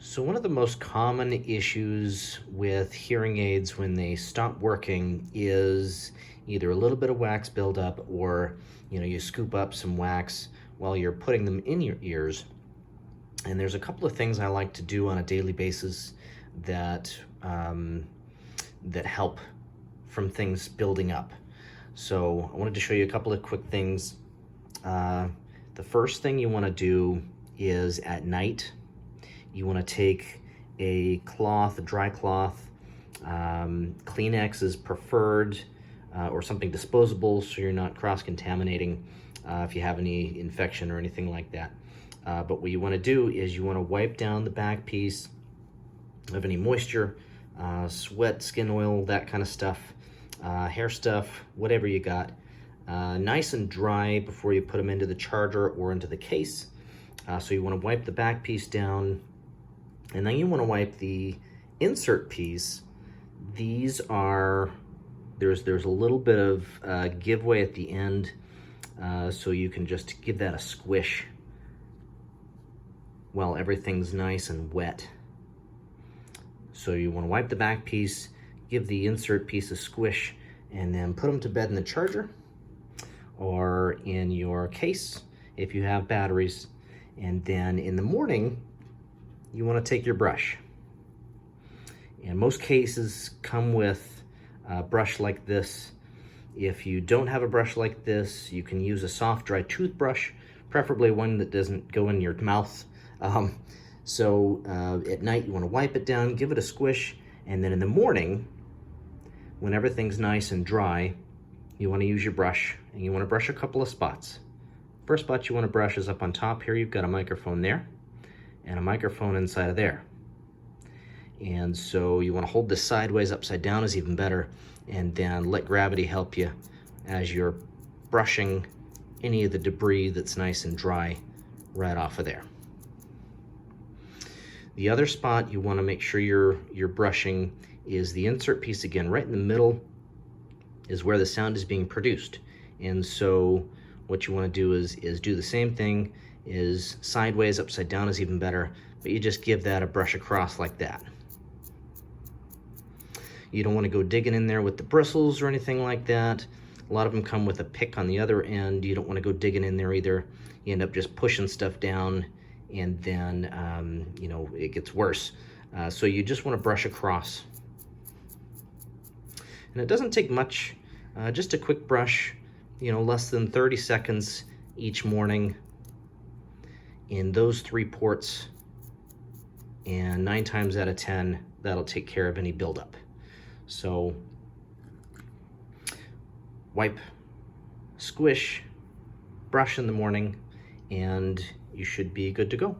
So one of the most common issues with hearing aids when they stop working is either a little bit of wax buildup, or you scoop up some wax while you're putting them in your ears. And there's a couple of things I like to do on a daily basis that that help from things building up. So I wanted to show you a couple of quick things. The first thing you want to do is at night, you want to take a cloth, a dry cloth, Kleenex is preferred, or something disposable so you're not cross-contaminating if you have any infection or anything like that. But what you want to do is you want to wipe down the back piece of any moisture, sweat, skin oil, that kind of stuff, hair stuff, whatever you got, nice and dry before you put them into the charger or into the case. So you want to wipe the back piece down, and then you want to wipe the insert piece. These are, there's a little bit of giveaway at the end, so you can just give that a squish while everything's nice and wet. So you want to wipe the back piece, give the insert piece a squish, and then put them to bed in the charger or in your case if you have batteries. And then in the morning, you want to take your brush. And most cases come with a brush like this. If you don't have a brush like this, you can use a soft, dry toothbrush, preferably one that doesn't go in your mouth. At night, you want to wipe it down, give it a squish, and then in the morning, when everything's nice and dry, you want to use your brush, and you want to brush a couple of spots. First spot you want to brush is up on top here. You've got a microphone there, and a microphone inside of there. And so you want to hold this sideways, upside down is even better, and then let gravity help you as you're brushing any of the debris that's nice and dry right off of there. The other spot you want to make sure you're brushing is the insert piece again. Right in the middle is where the sound is being produced. And so what you want to do is do the same thing, is sideways, upside down is even better, but you just give that a brush across like that. You don't want to go digging in there with the bristles or anything like that. A lot of them come with a pick on the other end. You don't want to go digging in there either. You end up just pushing stuff down, and then it gets worse. So you just want to brush across. And it doesn't take much, just a quick brush, less than 30 seconds each morning in those 3 ports, and 9 times out of 10, that'll take care of any buildup. So wipe, squish, brush in the morning, and you should be good to go.